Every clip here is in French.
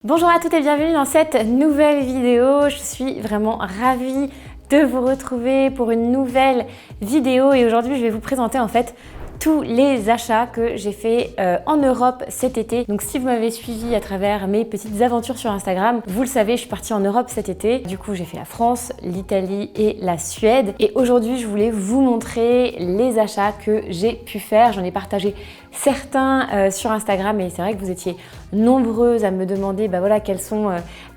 Bonjour à toutes et bienvenue dans cette nouvelle vidéo. Je suis vraiment ravie de vous retrouver pour une nouvelle vidéo et aujourd'hui je vais vous présenter en fait tous les achats que j'ai fait en Europe cet été. Donc si vous m'avez suivi à travers mes petites aventures sur Instagram, vous le savez, je suis partie en Europe cet été. Du coup, j'ai fait la France, l'Italie et la Suède. Et aujourd'hui, je voulais vous montrer les achats que j'ai pu faire. J'en ai partagé certains sur Instagram et c'est vrai que vous étiez nombreuses à me demander voilà, quelles sont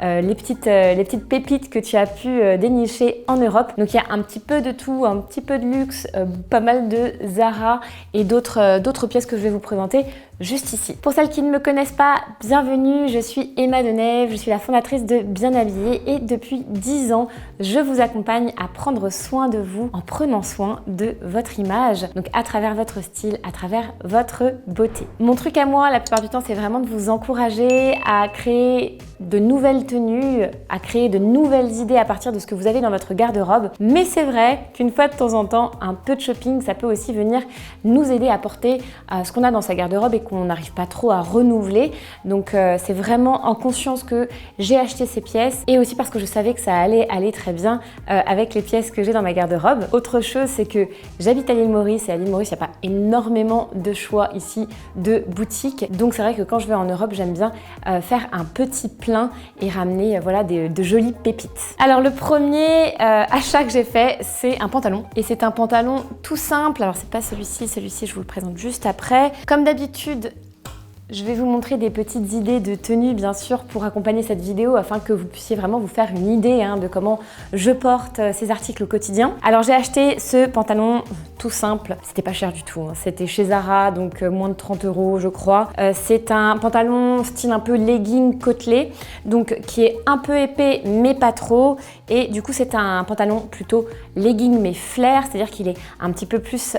les petites pépites que tu as pu dénicher en Europe. Donc il y a un petit peu de tout, un petit peu de luxe, pas mal de Zara et d'autres pièces que je vais vous présenter juste ici. Pour celles qui ne me connaissent pas, bienvenue, je suis Emma Denève, je suis la fondatrice de Bien Habillée et depuis 10 ans, je vous accompagne à prendre soin de vous en prenant soin de votre image, donc à travers votre style, à travers votre beauté. Mon truc à moi, la plupart du temps, c'est vraiment de vous encourager à créer de nouvelles tenues, à créer de nouvelles idées à partir de ce que vous avez dans votre garde-robe. Mais c'est vrai qu'une fois de temps en temps, un peu de shopping, ça peut aussi venir nous aider à porter ce qu'on a dans sa garde-robe et qu'on n'arrive pas trop à renouveler. Donc c'est vraiment en conscience que j'ai acheté ces pièces et aussi parce que je savais que ça allait aller très bien avec les pièces que j'ai dans ma garde-robe. Autre chose, c'est que j'habite à l'île Maurice et à l'île Maurice, il n'y a pas énormément de choix ici de boutiques. Donc c'est vrai que quand je vais en Europe, j'aime bien faire un petit plein et ramener voilà, de jolies pépites. Alors le premier achat que j'ai fait, c'est un pantalon. Et c'est un pantalon tout simple. Alors c'est pas celui-ci je vous le présente juste après. Comme d'habitude, je vais vous montrer des petites idées de tenue bien sûr pour accompagner cette vidéo afin que vous puissiez vraiment vous faire une idée de comment je porte ces articles au quotidien. Alors j'ai acheté ce pantalon tout simple, c'était pas cher du tout, c'était chez Zara donc moins de 30 € je crois. C'est un pantalon style un peu legging côtelé donc qui est un peu épais mais pas trop et du coup c'est un pantalon plutôt legging mais flair, c'est-à-dire qu'il est un petit peu plus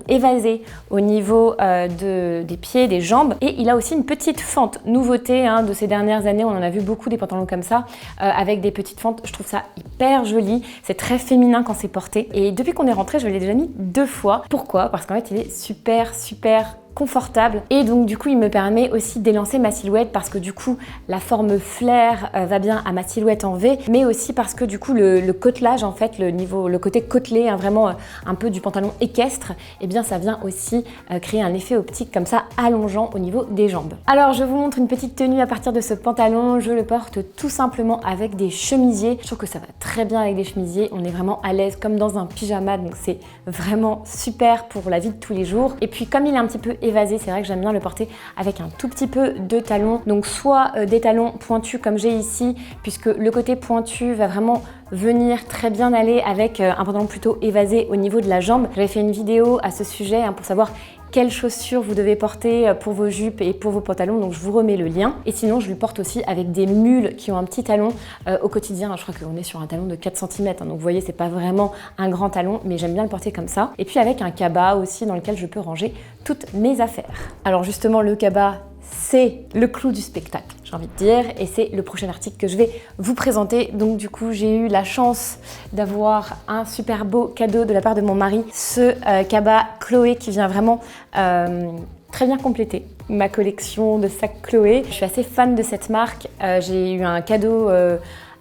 évasé au niveau des pieds, des jambes. Et il a aussi une petite fente, nouveauté de ces dernières années, on en a vu beaucoup des pantalons comme ça, avec des petites fentes, je trouve ça hyper joli, c'est très féminin quand c'est porté. Et depuis qu'on est rentré, je l'ai déjà mis 2 fois. Pourquoi? Parce qu'en fait il est super confortable et donc du coup il me permet aussi d'élancer ma silhouette parce que du coup la forme flair va bien à ma silhouette en V, mais aussi parce que du coup le côtelage en fait, le côté côtelé vraiment un peu du pantalon équestre, et bien ça vient aussi créer un effet optique comme ça allongeant au niveau des jambes. Alors je vous montre une petite tenue à partir de ce pantalon, je le porte tout simplement avec des chemisiers, je trouve que ça va très bien avec des chemisiers, on est vraiment à l'aise comme dans un pyjama, donc c'est vraiment super pour la vie de tous les jours. Et puis comme il est un petit peu évasé, c'est vrai que j'aime bien le porter avec un tout petit peu de talons, donc soit des talons pointus comme j'ai ici, puisque le côté pointu va vraiment venir très bien aller avec un pantalon plutôt évasé au niveau de la jambe. J'avais fait une vidéo à ce sujet pour savoir quelles chaussures vous devez porter pour vos jupes et pour vos pantalons, donc je vous remets le lien. Et sinon je le porte aussi avec des mules qui ont un petit talon au quotidien. Je crois qu'on est sur un talon de 4 cm, donc vous voyez c'est pas vraiment un grand talon, mais j'aime bien le porter comme ça. Et puis avec un cabas aussi dans lequel je peux ranger toutes mes affaires. Alors justement le cabas, c'est le clou du spectacle, j'ai envie de dire, et c'est le prochain article que je vais vous présenter. Donc du coup j'ai eu la chance d'avoir un super beau cadeau de la part de mon mari, ce cabas Chloé qui vient vraiment très bien compléter ma collection de sacs Chloé. Je suis assez fan de cette marque, j'ai eu un cadeau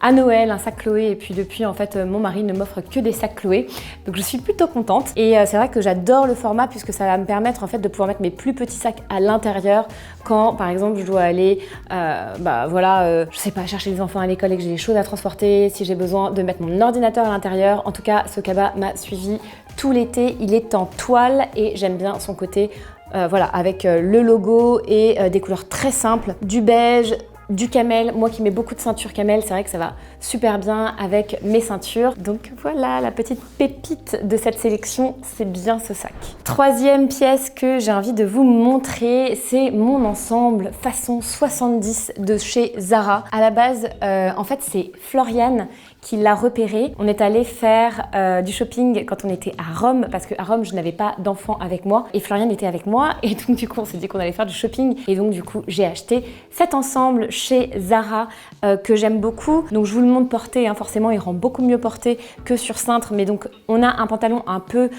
à Noël, un sac Chloé, et puis depuis en fait mon mari ne m'offre que des sacs Chloé, donc je suis plutôt contente. Et c'est vrai que j'adore le format puisque ça va me permettre en fait de pouvoir mettre mes plus petits sacs à l'intérieur quand par exemple je dois aller je sais pas, chercher les enfants à l'école et que j'ai des choses à transporter, si j'ai besoin de mettre mon ordinateur à l'intérieur. En tout cas ce cabas m'a suivi tout l'été, il est en toile et j'aime bien son côté avec le logo et des couleurs très simples, du beige, du camel. Moi qui mets beaucoup de ceintures camel, c'est vrai que ça va super bien avec mes ceintures. Donc voilà, la petite pépite de cette sélection, c'est bien ce sac. Troisième pièce que j'ai envie de vous montrer, c'est mon ensemble façon 70 de chez Zara. À la base, en fait, c'est Floriane qui l'a repéré. On est allé faire du shopping quand on était à Rome, parce qu'à Rome, je n'avais pas d'enfant avec moi et Floriane était avec moi. Et donc du coup, on s'est dit qu'on allait faire du shopping. Et donc du coup, j'ai acheté cet ensemble chez Zara que j'aime beaucoup. Donc je vous le montre porté, forcément, il rend beaucoup mieux porté que sur cintre. Mais donc, on a un pantalon un peu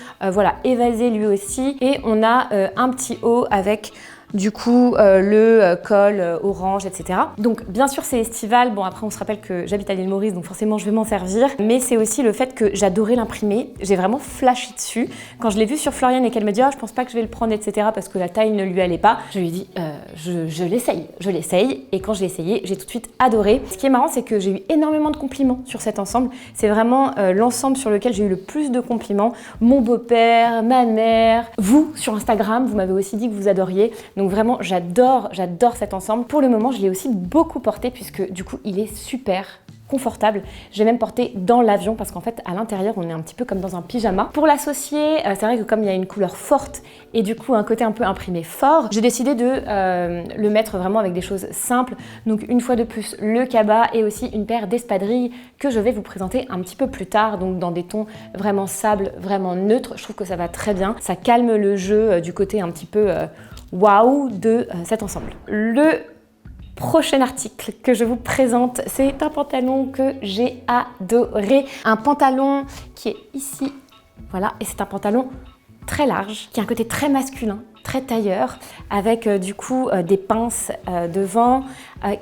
évasé lui aussi. Et on a un petit haut avec Du coup, le col orange, etc. Donc bien sûr c'est estival, bon après on se rappelle que j'habite à l'île Maurice donc forcément je vais m'en servir, mais c'est aussi le fait que j'adorais l'imprimer, j'ai vraiment flashé dessus. Quand je l'ai vu sur Florian et qu'elle me dit je pense pas que je vais le prendre, etc. parce que la taille ne lui allait pas, je lui ai dit je l'essaye, et quand je l'ai essayé j'ai tout de suite adoré. Ce qui est marrant c'est que j'ai eu énormément de compliments sur cet ensemble, c'est vraiment l'ensemble sur lequel j'ai eu le plus de compliments. Mon beau-père, ma mère, vous sur Instagram, vous m'avez aussi dit que vous adoriez. Donc vraiment, j'adore cet ensemble. Pour le moment, je l'ai aussi beaucoup porté puisque du coup, il est super confortable. J'ai même porté dans l'avion parce qu'en fait, à l'intérieur, on est un petit peu comme dans un pyjama. Pour l'associer, c'est vrai que comme il y a une couleur forte et du coup un côté un peu imprimé fort, j'ai décidé de le mettre vraiment avec des choses simples. Donc une fois de plus, le cabas et aussi une paire d'espadrilles que je vais vous présenter un petit peu plus tard, donc dans des tons vraiment sable, vraiment neutres. Je trouve que ça va très bien. Ça calme le jeu du côté un petit peu waouh de cet ensemble. Le prochain article que je vous présente, c'est un pantalon que j'ai adoré. Un pantalon qui est ici, voilà, et c'est un pantalon très large, qui a un côté très masculin, très tailleur, avec du coup des pinces devant,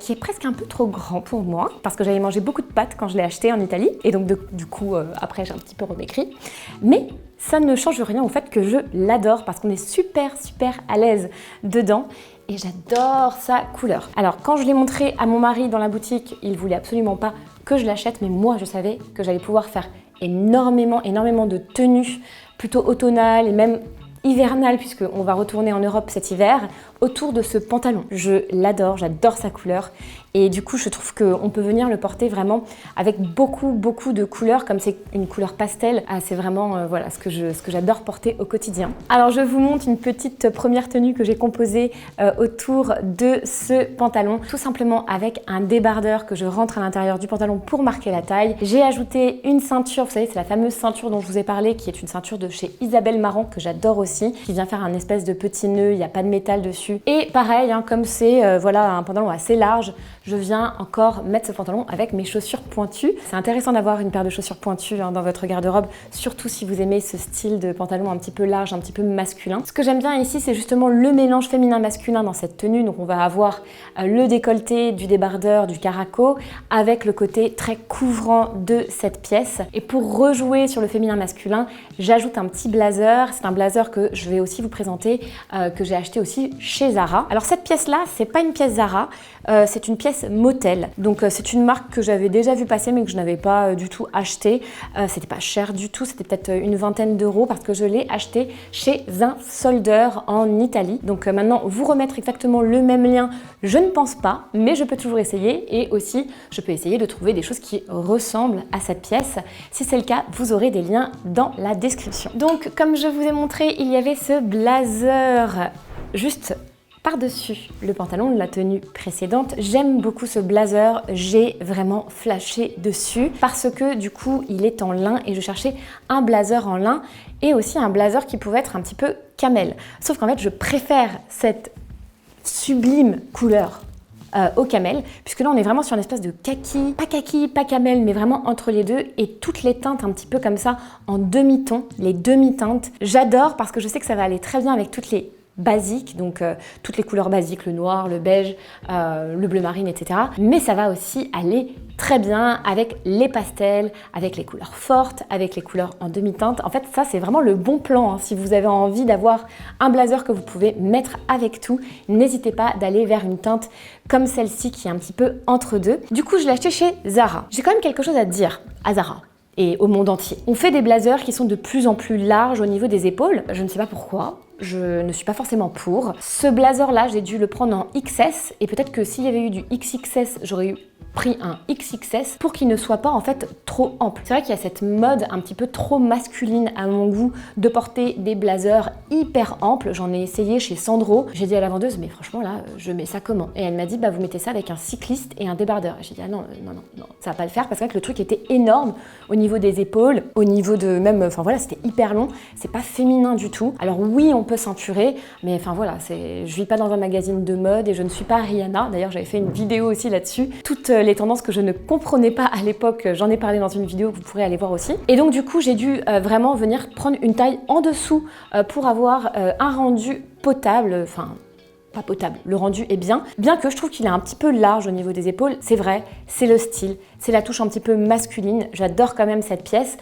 qui est presque un peu trop grand pour moi, parce que j'avais mangé beaucoup de pâtes quand je l'ai acheté en Italie, et donc du coup après j'ai un petit peu remaigri. Mais ça ne change rien au fait que je l'adore, parce qu'on est super à l'aise dedans, et j'adore sa couleur. Alors quand je l'ai montré à mon mari dans la boutique, il voulait absolument pas que je l'achète, mais moi je savais que j'allais pouvoir faire énormément de tenues, plutôt automnales et même hivernales, puisqu'on va retourner en Europe cet hiver, autour de ce pantalon. Je l'adore, j'adore sa couleur. Et du coup, je trouve qu'on peut venir le porter vraiment avec beaucoup de couleurs, comme c'est une couleur pastel. C'est vraiment voilà, ce que j'adore porter au quotidien. Alors, je vous montre une petite première tenue que j'ai composée autour de ce pantalon, tout simplement avec un débardeur que je rentre à l'intérieur du pantalon pour marquer la taille. J'ai ajouté une ceinture, vous savez, c'est la fameuse ceinture dont je vous ai parlé, qui est une ceinture de chez Isabelle Marant, que j'adore aussi, qui vient faire un espèce de petit nœud, il n'y a pas de métal dessus. Et pareil, hein, comme c'est voilà, un pantalon assez large, je viens encore mettre ce pantalon avec mes chaussures pointues. C'est intéressant d'avoir une paire de chaussures pointues dans votre garde-robe, surtout si vous aimez ce style de pantalon un petit peu large, un petit peu masculin. Ce que j'aime bien ici, c'est justement le mélange féminin-masculin dans cette tenue. Donc on va avoir le décolleté du débardeur, du caraco, avec le côté très couvrant de cette pièce. Et pour rejouer sur le féminin-masculin, j'ajoute un petit blazer. C'est un blazer que je vais aussi vous présenter, que j'ai acheté aussi chez Zara. Alors cette pièce-là, c'est pas une pièce Zara, c'est une pièce Motel. Donc c'est une marque que j'avais déjà vu passer mais que je n'avais pas du tout acheté. C'était pas cher du tout, c'était peut-être une vingtaine d'euros parce que je l'ai acheté chez un soldeur en Italie. Donc maintenant, vous remettre exactement le même lien, je ne pense pas, mais je peux toujours essayer, et aussi je peux essayer de trouver des choses qui ressemblent à cette pièce. Si c'est le cas, vous aurez des liens dans la description. Donc comme je vous ai montré, il y avait ce blazer juste par-dessus le pantalon de la tenue précédente. J'aime beaucoup ce blazer, j'ai vraiment flashé dessus parce que du coup il est en lin et je cherchais un blazer en lin et aussi un blazer qui pouvait être un petit peu camel. Sauf qu'en fait je préfère cette sublime couleur au camel, puisque là on est vraiment sur une espèce de kaki, pas camel, mais vraiment entre les deux, et toutes les teintes un petit peu comme ça en demi-ton, les demi-teintes. J'adore parce que je sais que ça va aller très bien avec toutes les basiques, donc toutes les couleurs basiques, le noir, le beige, le bleu marine, etc. Mais ça va aussi aller très bien avec les pastels, avec les couleurs fortes, avec les couleurs en demi-teinte. En fait, ça, c'est vraiment le bon plan, hein. Si vous avez envie d'avoir un blazer que vous pouvez mettre avec tout, n'hésitez pas d'aller vers une teinte comme celle-ci qui est un petit peu entre deux. Du coup, je l'ai acheté chez Zara. J'ai quand même quelque chose à dire à Zara et au monde entier. On fait des blazers qui sont de plus en plus larges au niveau des épaules. Je ne sais pas pourquoi. Je ne suis pas forcément pour. Ce blazer-là, j'ai dû le prendre en XS, et peut-être que s'il y avait eu du XXS, j'aurais pris un XXS pour qu'il ne soit pas en fait trop ample. C'est vrai qu'il y a cette mode un petit peu trop masculine à mon goût de porter des blazers hyper amples. J'en ai essayé chez Sandro. J'ai dit à la vendeuse, mais franchement là, je mets ça comment? Et elle m'a dit, bah vous mettez ça avec un cycliste et un débardeur. J'ai dit, ah non, ça va pas le faire, parce que le truc était énorme au niveau des épaules, au niveau de même, enfin voilà, c'était hyper long. C'est pas féminin du tout. Alors oui, on peut ceinturer, mais enfin voilà, je vis pas dans un magazine de mode et je ne suis pas Rihanna. D'ailleurs, j'avais fait une vidéo aussi là-dessus. Toutes les tendances que je ne comprenais pas à l'époque, j'en ai parlé dans une vidéo que vous pourrez aller voir aussi. Et donc du coup, j'ai dû vraiment venir prendre une taille en dessous pour avoir un rendu potable, enfin pas potable. Le rendu est bien que je trouve qu'il est un petit peu large au niveau des épaules. C'est vrai, c'est le style, c'est la touche un petit peu masculine. J'adore quand même cette pièce,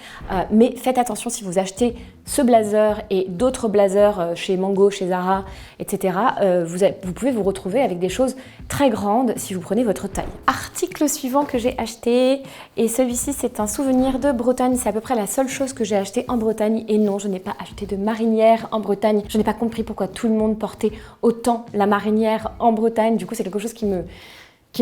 mais faites attention si vous achetez ce blazer et d'autres blazers chez Mango, chez Zara, etc. Vous pouvez vous retrouver avec des choses très grandes si vous prenez votre taille. Article suivant que j'ai acheté, et celui-ci c'est un souvenir de Bretagne. C'est à peu près la seule chose que j'ai acheté en Bretagne, et non, je n'ai pas acheté de marinière en Bretagne. Je n'ai pas compris pourquoi tout le monde portait autant la marinière en Bretagne. Du coup, c'est quelque chose qui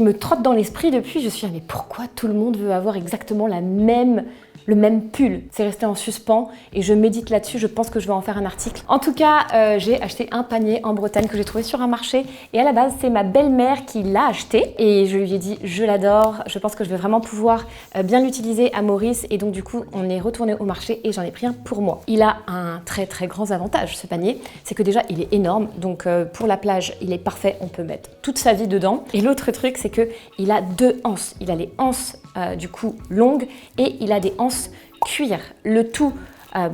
me trotte dans l'esprit depuis. Je suis mais pourquoi tout le monde veut avoir exactement le même pull? C'est resté en suspens et je médite là-dessus. Je pense que je vais en faire un article. En tout cas, j'ai acheté un panier en Bretagne que j'ai trouvé sur un marché, et à la base c'est ma belle-mère qui l'a acheté, et je lui ai dit je l'adore, je pense que je vais vraiment pouvoir bien l'utiliser à Maurice, et donc du coup on est retourné au marché et j'en ai pris un pour moi. Il a un très très grand avantage, ce panier, c'est que déjà il est énorme, donc pour la plage il est parfait, on peut mettre toute sa vie dedans. Et l'autre truc, c'est que il a deux anses. Il a les anses du coup longues, et il a des anses cuir. Le tout à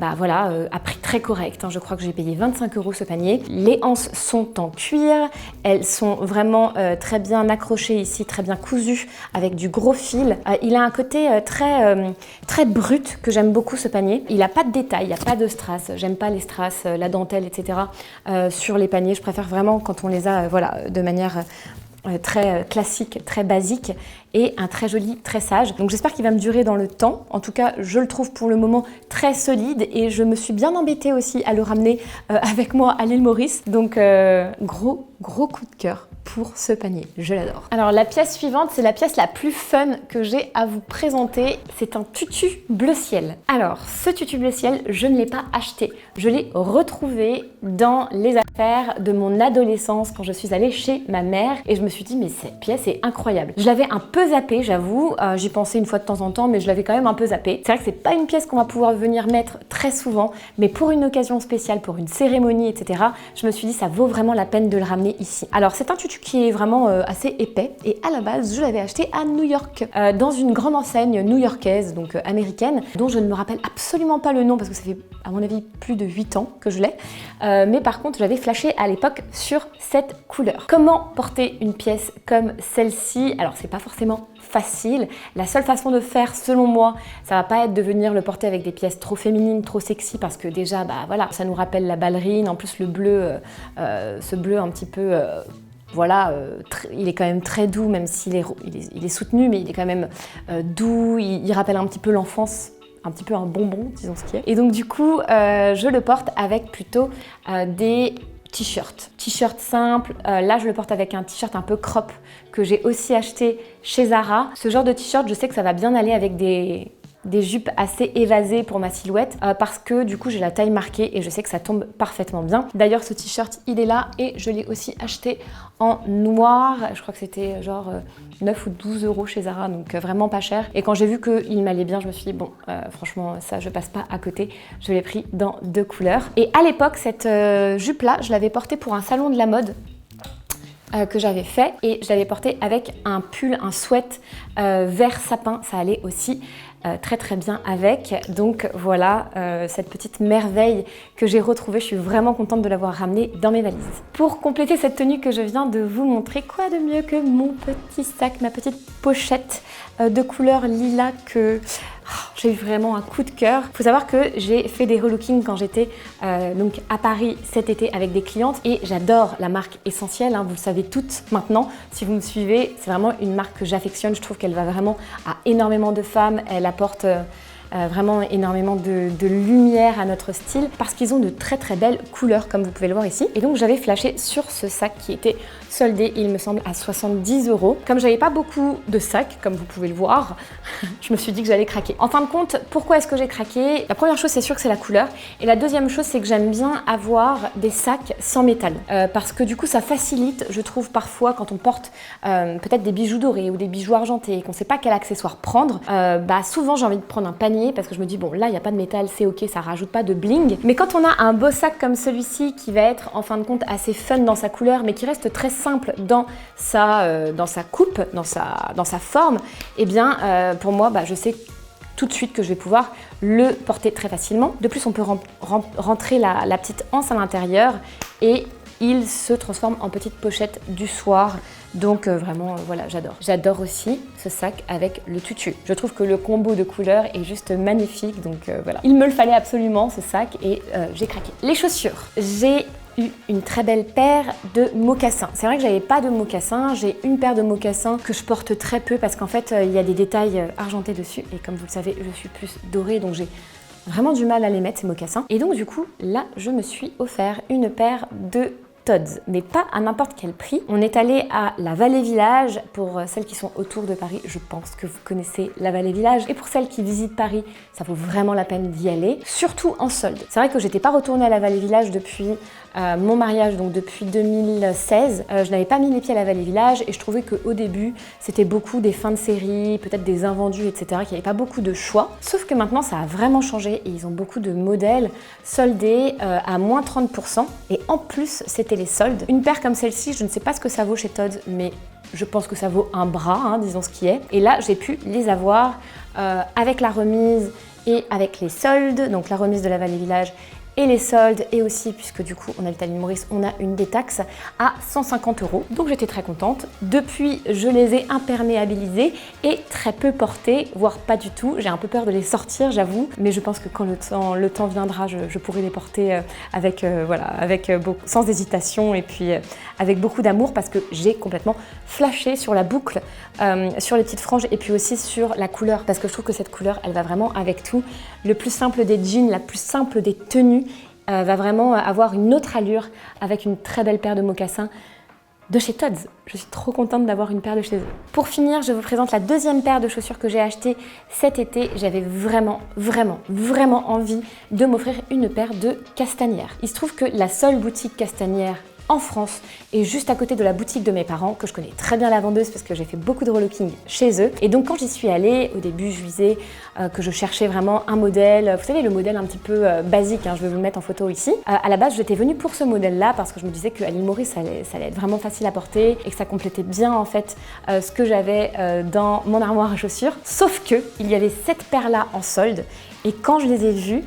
prix très correct, hein. Je crois que j'ai payé 25 € ce panier. Les anses sont en cuir, elles sont vraiment très bien accrochées ici, très bien cousues avec du gros fil. Il a un côté très brut que j'aime beaucoup, ce panier. Il n'a pas de détails, il n'y a pas de strass. J'aime pas les strass, la dentelle, etc. Sur les paniers. Je préfère vraiment quand on les a de manière très classique, très basique, et un très joli tressage. Donc j'espère qu'il va me durer dans le temps. En tout cas, je le trouve pour le moment très solide, et je me suis bien embêtée aussi à le ramener avec moi à l'île Maurice. Donc gros coup de cœur pour ce panier, je l'adore. Alors la pièce suivante, c'est la pièce la plus fun que j'ai à vous présenter. C'est un tutu bleu ciel. Alors ce tutu bleu ciel, je ne l'ai pas acheté. Je l'ai retrouvé dans les affaires de mon adolescence quand je suis allée chez ma mère, et je me suis dit mais cette pièce est incroyable. Je l'avais un peu zappée, j'avoue, j'y pensais une fois de temps en temps, mais je l'avais quand même un peu zappée. C'est vrai que c'est pas une pièce qu'on va pouvoir venir mettre très souvent, mais pour une occasion spéciale, pour une cérémonie, etc., je me suis dit ça vaut vraiment la peine de le ramener ici. Alors c'est un tutu qui est vraiment assez épais, et à la base je l'avais acheté à New York, dans une grande enseigne new-yorkaise, donc américaine, dont je ne me rappelle absolument pas le nom parce que ça fait à mon avis plus de 8 ans que je l'ai, mais par contre j'avais flashé à l'époque sur cette couleur. Comment porter une pièce comme celle-ci? Alors c'est pas forcément facile. La seule façon de faire, selon moi, ça va pas être de venir le porter avec des pièces trop féminines, trop sexy, parce que déjà ça nous rappelle la ballerine. En plus le bleu, ce bleu un petit peu il est quand même très doux, même s'il est soutenu, mais il est quand même doux, il rappelle un petit peu l'enfance, un petit peu un bonbon, disons ce qui est. Et donc du coup, je le porte avec plutôt des t-shirts simples. Là, je le porte avec un t-shirt un peu crop que j'ai aussi acheté chez Zara. Ce genre de t-shirt, je sais que ça va bien aller avec des jupes assez évasées pour ma silhouette, parce que du coup j'ai la taille marquée et je sais que ça tombe parfaitement bien. D'ailleurs ce t-shirt il est là, et je l'ai aussi acheté en noir. Je crois que c'était genre 9 ou 12 € chez Zara, donc vraiment pas cher. Et quand j'ai vu qu'il m'allait bien, je me suis dit bon, franchement ça je passe pas à côté. Je l'ai pris dans 2 couleurs. Et à l'époque cette jupe là, je l'avais portée pour un salon de la mode que j'avais fait, et je l'avais porté avec un pull, un sweat vert sapin. Ça allait aussi très très bien avec. Donc voilà, cette petite merveille que j'ai retrouvée. Je suis vraiment contente de l'avoir ramenée dans mes valises. Pour compléter cette tenue que je viens de vous montrer, quoi de mieux que mon petit sac, ma petite pochette de couleur lilas que j'ai eu vraiment un coup de cœur. Il faut savoir que j'ai fait des relookings quand j'étais donc à Paris cet été avec des clientes, et j'adore la marque Essentiel, hein, vous le savez toutes maintenant si vous me suivez. C'est vraiment une marque que j'affectionne. Je trouve qu'elle va vraiment à énormément de femmes. Elle apporte vraiment énormément de lumière à notre style, parce qu'ils ont de très très belles couleurs comme vous pouvez le voir ici. Et donc j'avais flashé sur ce sac qui était soldé, il me semble, à 70 €. Comme j'avais pas beaucoup de sacs, comme vous pouvez le voir, je me suis dit que j'allais craquer. En fin de compte, pourquoi est-ce que j'ai craqué? La première chose, c'est sûr que c'est la couleur, et la deuxième chose, c'est que j'aime bien avoir des sacs sans métal, parce que du coup ça facilite, je trouve, parfois quand on porte peut-être des bijoux dorés ou des bijoux argentés et qu'on sait pas quel accessoire prendre. Souvent j'ai envie de prendre un panier, parce que je me dis bon, là il n'y a pas de métal, c'est ok, ça rajoute pas de bling. Mais quand on a un beau sac comme celui-ci qui va être en fin de compte assez fun dans sa couleur, mais qui reste très simple dans sa coupe, dans sa forme, et bien pour moi je sais tout de suite que je vais pouvoir le porter très facilement. De plus, on peut rentrer la petite anse à l'intérieur, et il se transforme en petite pochette du soir. Donc vraiment, voilà, j'adore. J'adore aussi ce sac avec le tutu. Je trouve que le combo de couleurs est juste magnifique, donc voilà. Il me le fallait absolument, ce sac, et j'ai craqué. Les chaussures. J'ai eu une très belle paire de mocassins. C'est vrai que j'avais pas de mocassins, j'ai une paire de mocassins que je porte très peu parce qu'en fait, il y a des détails argentés dessus, et comme vous le savez, je suis plus dorée, donc j'ai vraiment du mal à les mettre, ces mocassins. Et donc du coup, là, je me suis offert une paire de Tod's, mais pas à n'importe quel prix. On est allé à la Vallée Village. Pour celles qui sont autour de Paris, je pense que vous connaissez la Vallée Village. Et pour celles qui visitent Paris, ça vaut vraiment la peine d'y aller, surtout en solde. C'est vrai que j'étais pas retournée à la Vallée Village depuis mon mariage, donc depuis 2016. Je n'avais pas mis les pieds à la Vallée Village et je trouvais qu'au début, c'était beaucoup des fins de série, peut-être des invendus, etc., qu'il n'y avait pas beaucoup de choix. Sauf que maintenant, ça a vraiment changé et ils ont beaucoup de modèles soldés à moins 30%. Et en plus, c'était les soldes. Une paire comme celle-ci, je ne sais pas ce que ça vaut chez Tod's, mais je pense que ça vaut un bras, hein, disons ce qui est. Et là, j'ai pu les avoir avec la remise et avec les soldes, donc la remise de la Vallée Village et les soldes, et aussi, puisque du coup on habite à l'île Maurice, on a une détaxe à 150 €. Donc j'étais très contente. Depuis, je les ai imperméabilisés et très peu portés, voire pas du tout. J'ai un peu peur de les sortir, j'avoue, mais je pense que quand le temps viendra, je pourrai les porter avec sans hésitation, et puis avec beaucoup d'amour, parce que j'ai complètement flashé sur la boucle, sur les petites franges, et puis aussi sur la couleur, parce que je trouve que cette couleur, elle va vraiment avec tout. Le plus simple des jeans, la plus simple des tenues, va vraiment avoir une autre allure avec une très belle paire de mocassins de chez Tod's. Je suis trop contente d'avoir une paire de chez eux. Pour finir, je vous présente la deuxième paire de chaussures que j'ai achetée cet été. J'avais vraiment envie de m'offrir une paire de Castanière. Il se trouve que la seule boutique Castanière en France et juste à côté de la boutique de mes parents, que je connais très bien la vendeuse parce que j'ai fait beaucoup de relooking chez eux. Et donc quand j'y suis allée, au début je disais que je cherchais vraiment un modèle, vous savez, le modèle un petit peu basique, hein, je vais vous le mettre en photo ici. À la base, j'étais venue pour ce modèle-là parce que je me disais qu'à l'île Maurice, ça allait être vraiment facile à porter et que ça complétait bien en fait ce que j'avais dans mon armoire à chaussures. Sauf que il y avait cette paire-là en solde, et quand je les ai vues,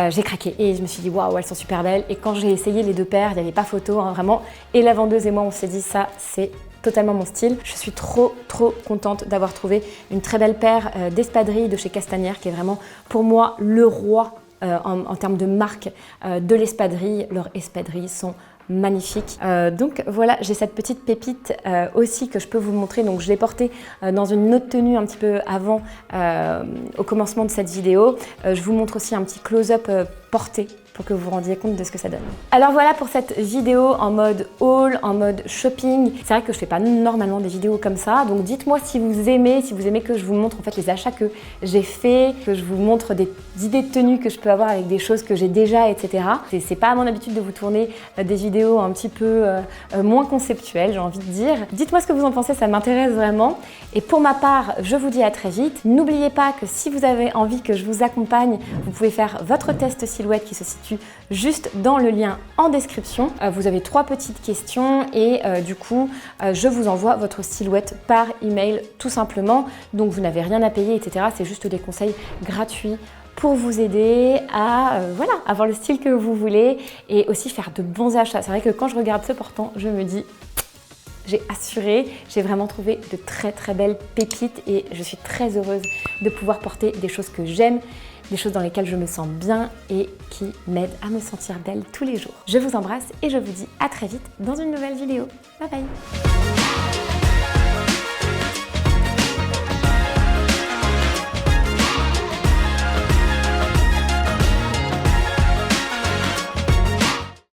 j'ai craqué et je me suis dit waouh, elles sont super belles. Et quand j'ai essayé les deux paires, il n'y avait pas photo, hein, vraiment. Et la vendeuse et moi, on s'est dit ça, c'est totalement mon style. Je suis trop contente d'avoir trouvé une très belle paire d'espadrilles de chez Castanière, qui est vraiment pour moi le roi en termes de marque de l'espadrille. Leurs espadrilles sont magnifique. Donc voilà, j'ai cette petite pépite aussi que je peux vous montrer. Donc je l'ai portée dans une autre tenue un petit peu avant, au commencement de cette vidéo. Je vous montre aussi un petit close-up porté pour que vous vous rendiez compte de ce que ça donne. Alors voilà pour cette vidéo en mode haul, en mode shopping. C'est vrai que je fais pas normalement des vidéos comme ça, donc dites-moi si vous aimez que je vous montre en fait les achats que j'ai fait, que je vous montre des idées de tenues que je peux avoir avec des choses que j'ai déjà, etc. C'est pas à mon habitude de vous tourner des vidéos un petit peu moins conceptuelles, j'ai envie de dire. Dites-moi ce que vous en pensez, ça m'intéresse vraiment. Et pour ma part, je vous dis à très vite. N'oubliez pas que si vous avez envie que je vous accompagne, vous pouvez faire votre test silhouette qui se situe juste dans le lien en description. Vous avez 3 petites questions et du coup, je vous envoie votre silhouette par email tout simplement. Donc vous n'avez rien à payer, etc. C'est juste des conseils gratuits pour vous aider à voilà, avoir le style que vous voulez et aussi faire de bons achats. C'est vrai que quand je regarde ce portant, je me dis j'ai assuré, j'ai vraiment trouvé de très belles pépites et je suis très heureuse de pouvoir porter des choses que j'aime, des choses dans lesquelles je me sens bien et qui m'aident à me sentir belle tous les jours. Je vous embrasse et je vous dis à très vite dans une nouvelle vidéo. Bye bye!